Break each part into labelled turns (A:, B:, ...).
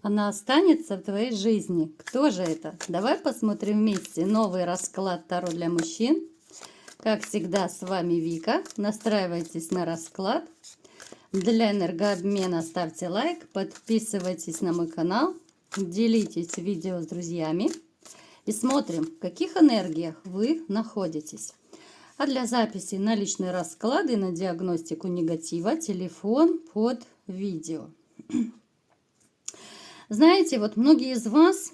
A: Она останется в твоей жизни. Кто же это? Давай посмотрим вместе новый расклад Таро для мужчин. Как всегда, с вами Вика. Настраивайтесь на расклад. Для энергообмена ставьте лайк, подписывайтесь на мой канал, делитесь видео с друзьями и смотрим, в каких энергиях вы находитесь. А для записи на личные расклады, на диагностику негатива, телефон под видео. Знаете, вот многие из вас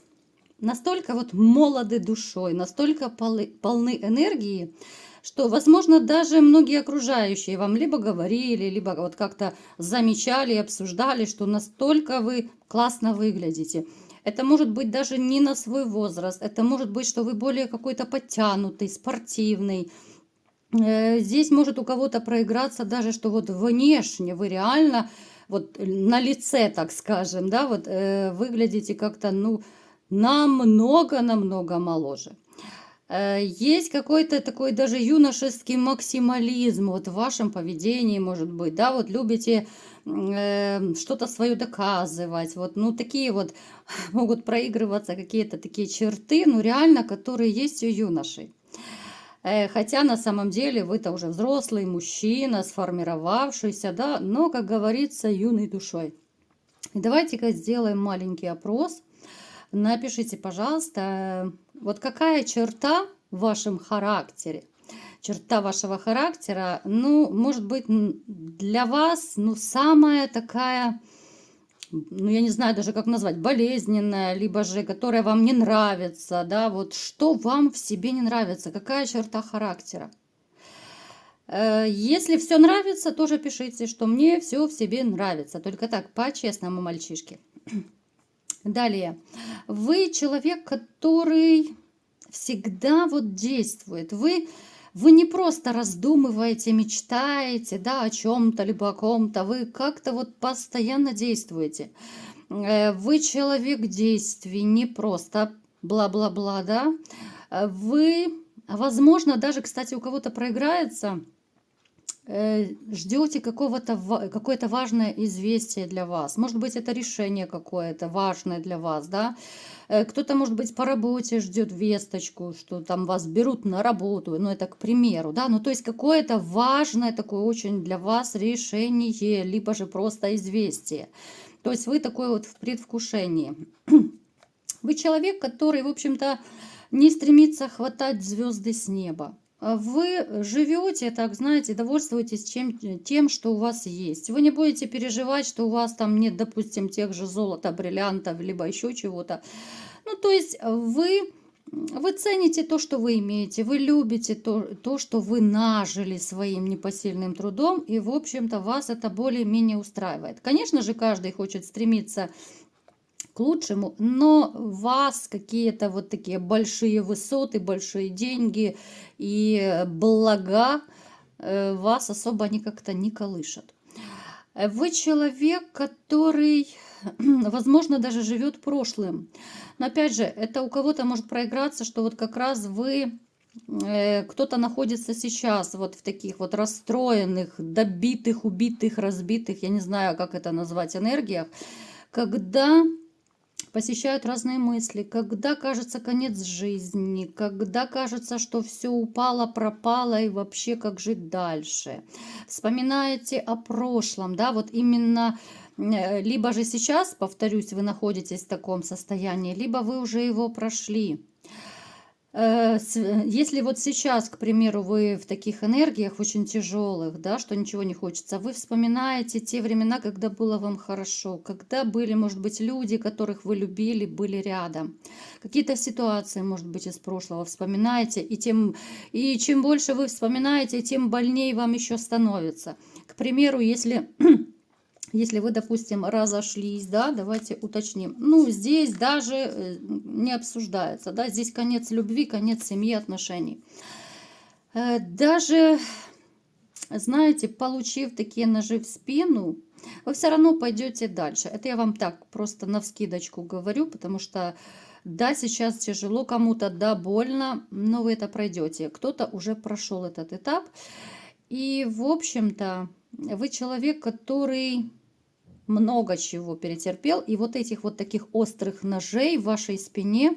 A: настолько вот молоды душой, настолько полны энергии, что, возможно, даже многие окружающие вам либо говорили, либо вот как-то замечали и обсуждали, что настолько вы классно выглядите. Это может быть даже не на свой возраст, это может быть, что вы более какой-то подтянутый, спортивный. Здесь может у кого-то проиграться даже, что вот внешне вы реально вот на лице, так скажем, да, вот выглядите как-то, ну, намного моложе. Есть какой-то такой даже юношеский максимализм вот в вашем поведении, может быть, да, вот любите что-то свое доказывать, вот, ну, такие вот могут проигрываться какие-то такие черты, ну, реально, которые есть у юношей. Хотя на самом деле вы-то уже взрослый мужчина, сформировавшийся, да, но, как говорится, юной душой. И давайте-ка сделаем маленький опрос. Напишите, пожалуйста, вот какая черта в вашем характере, черта вашего характера, ну, может быть, для вас, ну, самая такая, ну, я не знаю даже, как назвать, болезненная, либо же, которая вам не нравится, да, вот что вам в себе не нравится, какая черта характера. Если все нравится, тоже пишите, что мне все в себе нравится, только так, по-честному, мальчишки. Далее, вы человек, который всегда вот действует, вы не просто раздумываете, мечтаете, да, о чем-то, либо о ком-то, вы как-то вот постоянно действуете. Вы человек действий, не просто бла-бла-бла, да. Вы, возможно, даже, кстати, у кого-то проиграется, ждете какое-то важное известие для вас. Может быть, это решение какое-то важное для вас, да. Кто-то, может быть, по работе ждет весточку, что там вас берут на работу, ну, это к примеру, да. Ну, то есть какое-то важное такое очень для вас решение, либо же просто известие. То есть вы такой вот в предвкушении. Вы человек, который, в общем-то, не стремится хватать звезды с неба. Вы живете, так знаете, довольствуетесь тем, что у вас есть. Вы не будете переживать, что у вас там нет, допустим, тех же золота, бриллиантов, либо еще чего-то. Ну, то есть вы цените то, что вы имеете, вы любите то, что вы нажили своим непосильным трудом, и, в общем-то, вас это более-менее устраивает. Конечно же, каждый хочет стремиться к лучшему, но вас какие-то вот такие большие высоты, большие деньги и блага вас особо они как-то не колышат. Вы человек, который, возможно, даже живет прошлым. Но опять же, это у кого-то может проиграться, что вот как раз вы, кто-то находится сейчас вот в таких вот расстроенных, добитых, убитых, разбитых, я не знаю, как это назвать, энергиях, когда посещают разные мысли, когда кажется конец жизни, когда кажется, что все упало, пропало и вообще как жить дальше. Вспоминаете о прошлом, да, вот именно либо же сейчас, повторюсь, вы находитесь в таком состоянии, либо вы уже его прошли. Если вот сейчас, к примеру, вы в таких энергиях очень тяжелых, да, что ничего не хочется, вы вспоминаете те времена, когда было вам хорошо, когда были, может быть, люди, которых вы любили, были рядом. Какие-то ситуации, может быть, из прошлого вспоминаете, и чем больше вы вспоминаете, тем больнее вам еще становится. К примеру, если вы, допустим, разошлись, да, давайте уточним. Ну, здесь даже не обсуждается, да, здесь конец любви, конец семьи, отношений. Даже, знаете, получив такие ножи в спину, вы все равно пойдете дальше. Это я вам так просто навскидочку говорю, потому что, да, сейчас тяжело кому-то, да, больно, но вы это пройдете. Кто-то уже прошел этот этап. И, в общем-то, вы человек, который много чего перетерпел, и вот этих вот таких острых ножей в вашей спине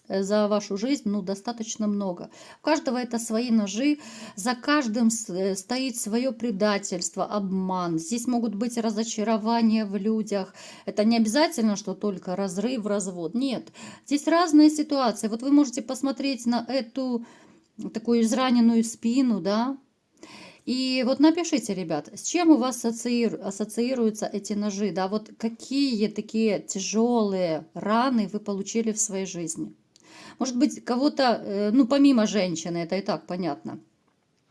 A: за вашу жизнь, ну, достаточно много. У каждого это свои ножи, за каждым стоит свое предательство, обман. Здесь могут быть разочарования в людях. Это не обязательно, что только разрыв, развод. Нет, здесь разные ситуации. Вот вы можете посмотреть на эту такую израненную спину, да, и вот напишите, ребят, с чем у вас ассоциируются эти ножи, да, вот какие такие тяжелые раны вы получили в своей жизни. Может быть, кого-то, ну, помимо женщины, это и так понятно.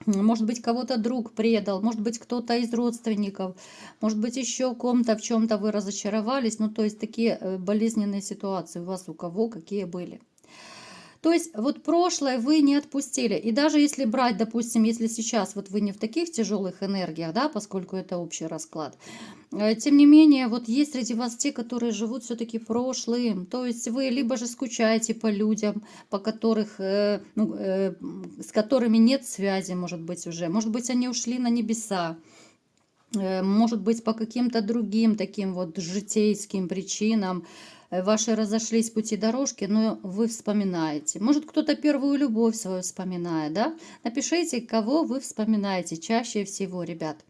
A: Может быть, кого-то друг предал, может быть, кто-то из родственников, может быть, еще ком-то в чем-то вы разочаровались. Ну, то есть такие болезненные ситуации у вас у кого какие были. То есть вот прошлое вы не отпустили. И даже если брать, допустим, если сейчас вот вы не в таких тяжелых энергиях, да, поскольку это общий расклад, тем не менее, вот есть среди вас те, которые живут все-таки прошлым. То есть вы либо же скучаете по людям, по которых, с которыми нет связи, может быть, уже. Может быть, они ушли на небеса. Может быть, по каким-то другим таким вот житейским причинам ваши разошлись пути дорожки, но вы вспоминаете. Может, кто-то первую любовь свою вспоминает, да? Напишите, кого вы вспоминаете чаще всего, ребят.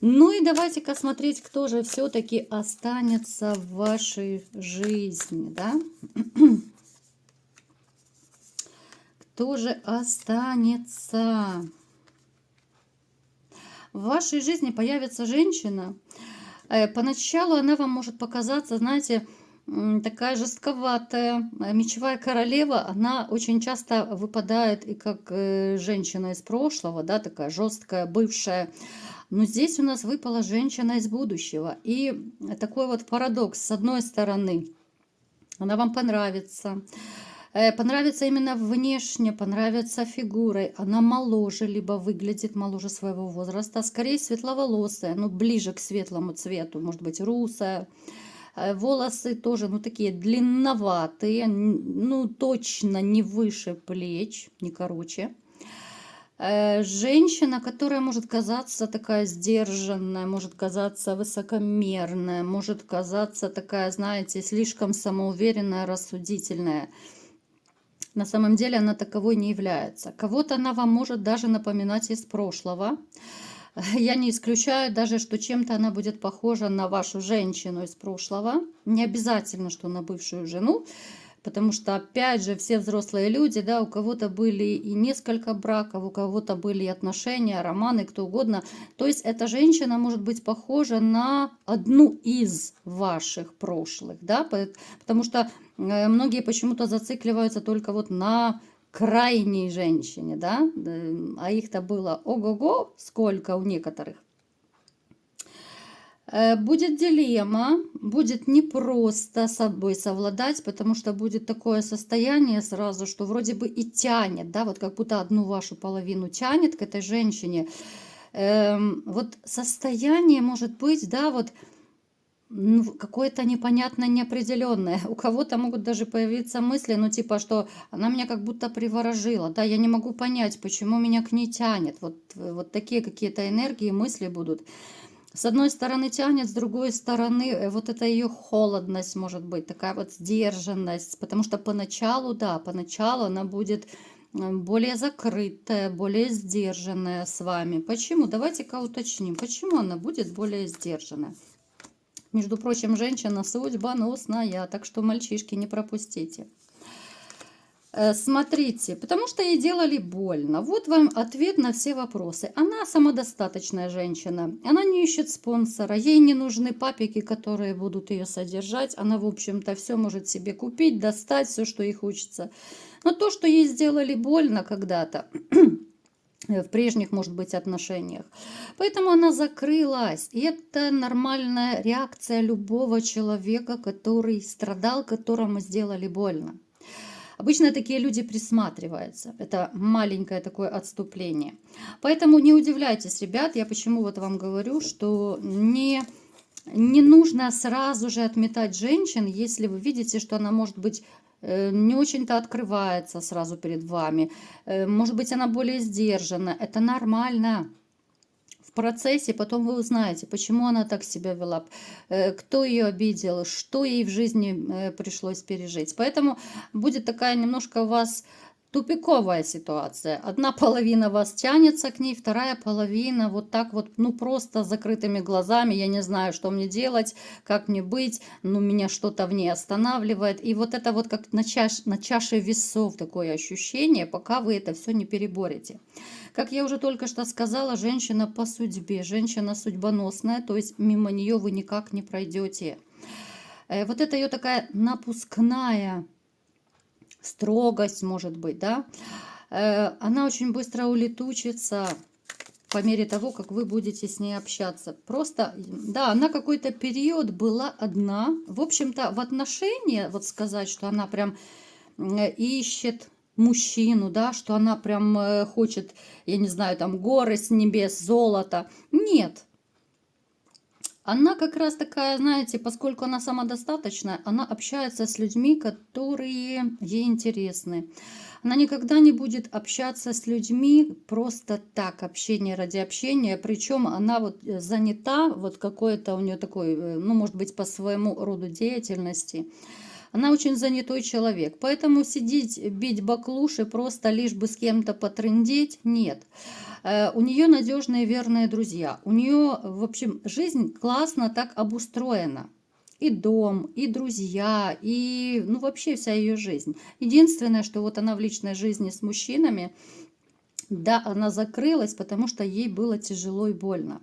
A: Ну и давайте-ка смотреть, кто же все-таки останется в вашей жизни, да? Кто же останется? В вашей жизни появится женщина. Поначалу она вам может показаться, знаете, такая жестковатая. Мечевая королева, она очень часто выпадает и как женщина из прошлого, да, такая жесткая, бывшая. Но здесь у нас выпала женщина из будущего. И такой вот парадокс. С одной стороны, она вам понравится. Понравится именно внешне, понравится фигурой. Она моложе, либо выглядит моложе своего возраста. Скорее светловолосая, ну ближе к светлому цвету. Может быть русая. Волосы тоже, ну такие длинноватые. Ну точно не выше плеч, не короче. Женщина, которая может казаться такая сдержанная, может казаться высокомерная, может казаться такая, знаете, слишком самоуверенная, рассудительная. На самом деле она таковой не является. Кого-то она вам может даже напоминать из прошлого. Я не исключаю даже, что чем-то она будет похожа на вашу женщину из прошлого. Не обязательно, что на бывшую жену. Потому что, опять же, все взрослые люди, да, у кого-то были и несколько браков, у кого-то были и отношения, романы, кто угодно. То есть эта женщина может быть похожа на одну из ваших прошлых, да, потому что многие почему-то зацикливаются только вот на крайней женщине, да, а их-то было ого-го, сколько у некоторых. Будет дилемма, будет непросто с собой совладать, потому что будет такое состояние сразу, что вроде бы и тянет, да, вот как будто одну вашу половину тянет к этой женщине. Вот состояние может быть, да, вот какое-то непонятное, неопределенное. У кого-то могут даже появиться мысли, ну типа, что она меня как будто приворожила, да, я не могу понять, почему меня к ней тянет. Вот такие какие-то энергии, мысли будут. С одной стороны тянет, с другой стороны вот эта ее холодность может быть, такая вот сдержанность, потому что поначалу, да, поначалу она будет более закрытая, более сдержанная с вами. Почему? Давайте-ка уточним, почему она будет более сдержанная. Между прочим, женщина судьбоносная, так что, мальчишки, не пропустите. Смотрите, потому что ей делали больно. Вот вам ответ на все вопросы. Она самодостаточная женщина. Она не ищет спонсора. Ей не нужны папики, которые будут ее содержать. Она, в общем-то, все может себе купить, достать, все, что ей хочется. Но то, что ей сделали больно когда-то, в прежних, может быть, отношениях. Поэтому она закрылась. И это нормальная реакция любого человека, который страдал, которому сделали больно. Обычно такие люди присматриваются. Это маленькое такое отступление. Поэтому не удивляйтесь, ребят. Я почему вот вам говорю, что не нужно сразу же отметать женщин, если вы видите, что она может быть не очень-то открывается сразу перед вами. Может быть, она более сдержана. Это нормально. В в процессе потом вы узнаете, почему она так себя вела, кто ее обидел, что ей в жизни пришлось пережить. Поэтому будет такая немножко у вас тупиковая ситуация. Одна половина вас тянется к ней, вторая половина вот так вот, ну просто с закрытыми глазами, я не знаю, что мне делать, как мне быть, ну меня что-то в ней останавливает. И вот это вот как на чаше весов такое ощущение, пока вы это все не переборете. Как я уже только что сказала, женщина по судьбе, женщина судьбоносная, то есть мимо нее вы никак не пройдете. Вот это ее такая напускная строгость, может быть, да, она очень быстро улетучится по мере того, как вы будете с ней общаться. Просто, да, она какой-то период была одна. В общем-то, в отношении, вот сказать, что она прям ищет мужчину, да, что она прям хочет, я не знаю, там горы с небес, золото. Нет. Она как раз такая, знаете, поскольку она самодостаточная, она общается с людьми, которые ей интересны. Она никогда не будет общаться с людьми просто так, общение ради общения. Причем она вот занята, вот какой-то у нее такой, ну, может быть, по своему роду деятельности. Она очень занятой человек. Поэтому сидеть, бить баклуши просто лишь бы с кем-то потрындеть, нет. У нее надежные верные друзья. У нее, в общем, жизнь классно так обустроена. И дом, и друзья, и, ну, вообще вся ее жизнь. Единственное, что вот она в личной жизни с мужчинами, да, она закрылась, потому что ей было тяжело и больно.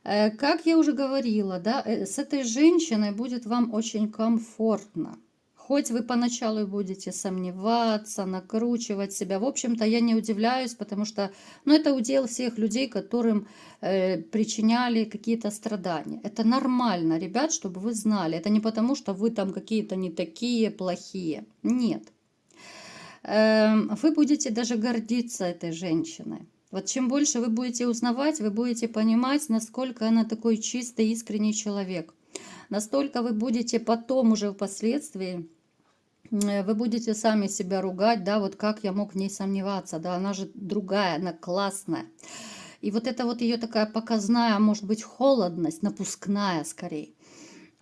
A: Как я уже говорила, да, с этой женщиной будет вам очень комфортно. Хоть вы поначалу и будете сомневаться, накручивать себя. В общем-то, я не удивляюсь, потому что, ну, это удел всех людей, которым причиняли какие-то страдания. Это нормально, ребят, чтобы вы знали. Это не потому, что вы там какие-то не такие плохие. Нет. Вы будете даже гордиться этой женщиной. Вот чем больше вы будете узнавать, вы будете понимать, насколько она такой чистый, искренний человек. Настолько вы будете потом уже впоследствии, вы будете сами себя ругать, да, вот как я мог в ней сомневаться, да, она же другая, она классная. И вот это вот ее такая показная, может быть, холодность, напускная скорее,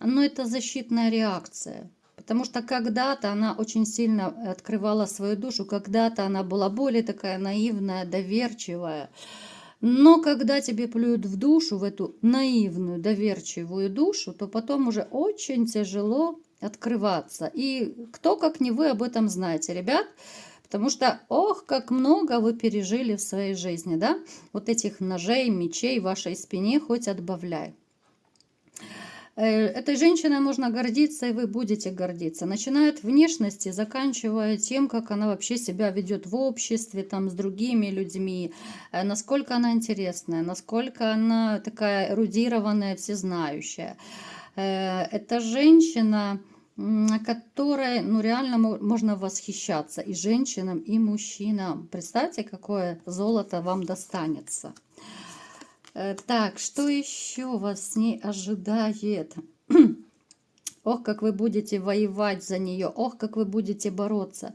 A: но это защитная реакция. Потому что когда-то она очень сильно открывала свою душу, когда-то она была более такая наивная, доверчивая. Но когда тебе плюют в душу, в эту наивную, доверчивую душу, то потом уже очень тяжело открываться. И кто, как не вы, об этом знаете, ребят. Потому что, ох, как много вы пережили в своей жизни, да? Вот этих ножей, мечей в вашей спине хоть отбавляй. Этой женщиной можно гордиться, и вы будете гордиться. Начиная от внешности, заканчивая тем, как она вообще себя ведет в обществе, там, с другими людьми, насколько она интересная, насколько она такая эрудированная, всезнающая. Это женщина, которой, ну, реально можно восхищаться и женщинам, и мужчинам. Представьте, какое золото вам достанется. Так, что еще вас с ней ожидает? Ох, как вы будете воевать за нее, ох, как вы будете бороться.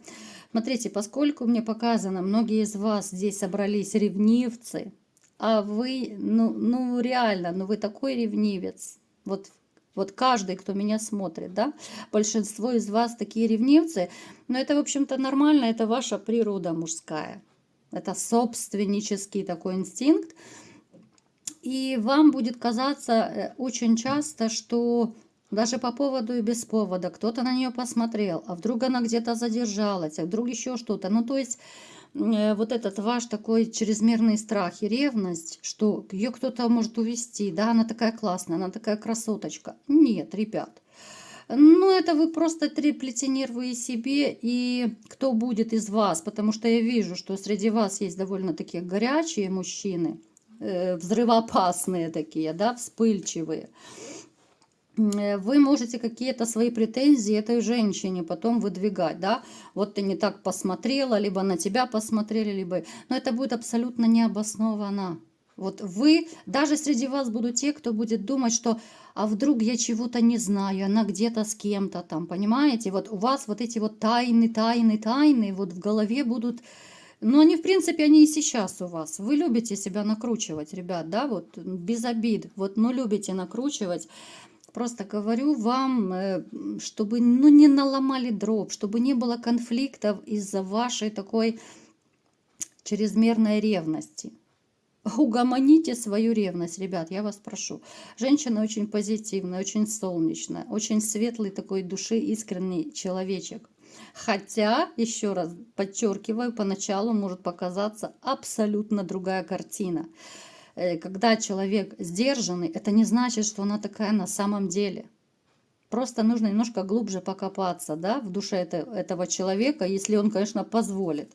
A: Смотрите, поскольку мне показано, многие из вас здесь собрались ревнивцы, а вы, ну реально, ну вы такой ревнивец. Вот каждый, кто меня смотрит, да, большинство из вас такие ревнивцы, но это, в общем-то, нормально, это ваша природа мужская. Это собственнический такой инстинкт. И вам будет казаться очень часто, что даже по поводу и без повода кто-то на нее посмотрел, а вдруг она где-то задержалась, а вдруг еще что-то. Ну, то есть вот этот ваш такой чрезмерный страх и ревность, что ее кто-то может увести, да, она такая классная, она такая красоточка. Нет, ребят. Ну, это вы просто треплете нервы и себе, и кто будет из вас, потому что я вижу, что среди вас есть довольно такие горячие мужчины, взрывоопасные такие, да, вспыльчивые. Вы можете какие-то свои претензии этой женщине потом выдвигать, да, вот ты не так посмотрела, либо на тебя посмотрели, либо... Но это будет абсолютно необоснованно. Вот вы, даже среди вас будут те, кто будет думать, что а вдруг я чего-то не знаю, она где-то с кем-то там, понимаете? Вот у вас вот эти вот тайны, вот в голове будут Но они, в принципе, они и сейчас у вас. Вы любите себя накручивать, ребят, да, вот без обид. Вот, ну, любите накручивать. Просто говорю вам, чтобы, ну, не наломали дров, чтобы не было конфликтов из-за вашей такой чрезмерной ревности. Угомоните свою ревность, ребят, я вас прошу. Женщина очень позитивная, очень солнечная, очень светлый такой души, искренний человечек. Хотя, еще раз подчеркиваю, поначалу может показаться абсолютно другая картина. Когда человек сдержанный, это не значит, что она такая на самом деле. Просто нужно немножко глубже покопаться, да, в душе этого человека, если он, конечно, позволит.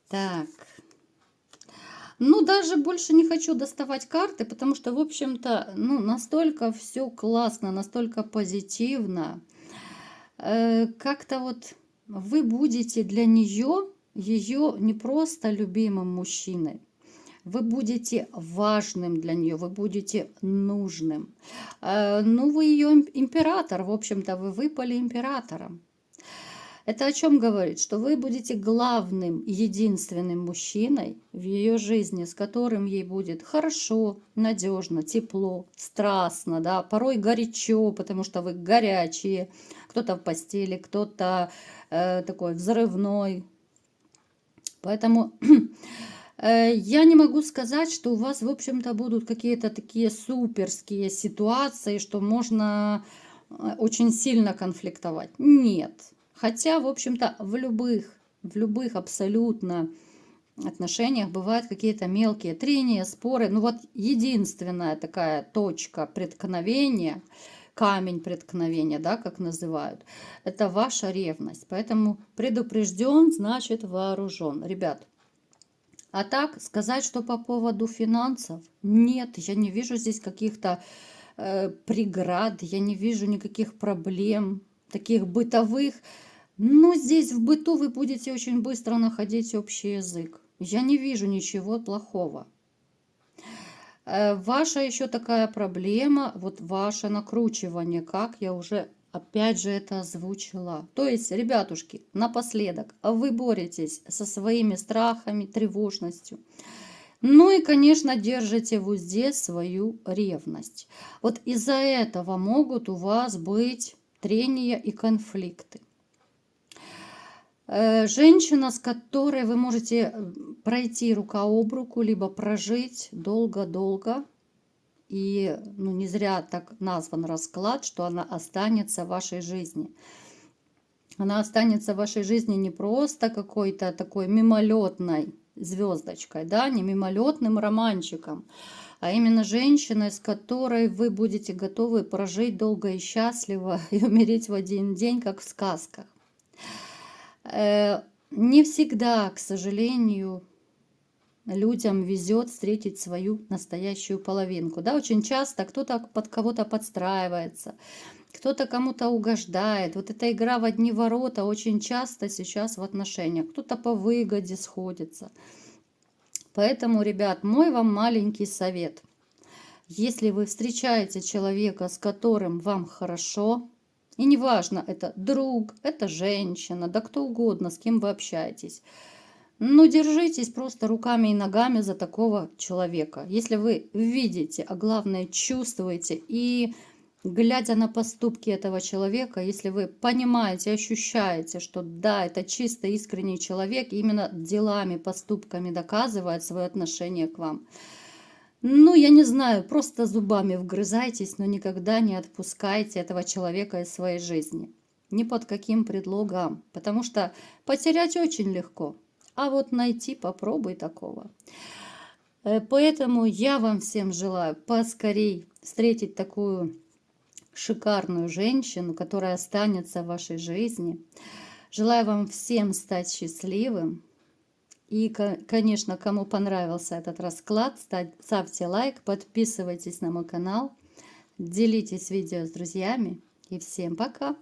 A: Так. Ну, даже больше не хочу доставать карты, потому что, в общем-то, ну, настолько все классно, настолько позитивно. Как-то вот вы будете для нее, ее не просто любимым мужчиной, вы будете важным для нее, вы будете нужным. Ну, вы ее император, в общем-то, вы выпали императором. Это о чем говорит? Что вы будете главным, единственным мужчиной в ее жизни, с которым ей будет хорошо, надежно, тепло, страстно, да, порой горячо, потому что вы горячие, кто-то в постели, кто-то такой взрывной. Поэтому я не могу сказать, что у вас, в общем-то, будут какие-то такие суперские ситуации, что можно очень сильно конфликтовать. Нет. Хотя, в общем-то, в любых абсолютно отношениях бывают какие-то мелкие трения, споры. Ну вот единственная такая точка преткновения, камень преткновения, да, как называют, это ваша ревность. Поэтому предупрежден, значит вооружен. Ребят, а так сказать, что по поводу финансов, нет, я не вижу здесь каких-то преград, я не вижу никаких проблем, таких бытовых. Но здесь в быту вы будете очень быстро находить общий язык. Я не вижу ничего плохого. Ваша еще такая проблема, вот ваше накручивание, как я уже опять же это озвучила. То есть, ребятушки, напоследок, вы боретесь со своими страхами, тревожностью. Ну и, конечно, держите в узде свою ревность. Вот из-за этого могут у вас быть трения и конфликты. Женщина, с которой вы можете пройти рука об руку, либо прожить долго-долго. И ну, не зря так назван расклад, что она останется в вашей жизни. Она останется в вашей жизни не просто какой-то такой мимолетной звездочкой, да, не мимолетным романчиком, а именно женщиной, с которой вы будете готовы прожить долго и счастливо и умереть в один день, как в сказках. Не всегда, к сожалению, людям везет встретить свою настоящую половинку. Да, очень часто кто-то под кого-то подстраивается, кто-то кому-то угождает. Вот эта игра в одни ворота очень часто сейчас в отношениях. Кто-то по выгоде сходится. Поэтому, ребят, мой вам маленький совет. Если вы встречаете человека, с которым вам хорошо, и неважно, это друг, это женщина, да кто угодно, с кем вы общаетесь. Ну, держитесь просто руками и ногами за такого человека. Если вы видите, а главное чувствуете, и глядя на поступки этого человека, если вы понимаете, ощущаете, что да, это чисто искренний человек, именно делами, поступками доказывает свое отношение к вам. Ну, я не знаю, просто зубами вгрызайтесь, но никогда не отпускайте этого человека из своей жизни. Ни под каким предлогом. Потому что потерять очень легко. А вот найти попробуй такого. Поэтому я вам всем желаю поскорей встретить такую шикарную женщину, которая останется в вашей жизни. Желаю вам всем стать счастливым. И, конечно, кому понравился этот расклад, ставьте лайк, подписывайтесь на мой канал, делитесь видео с друзьями. И всем пока!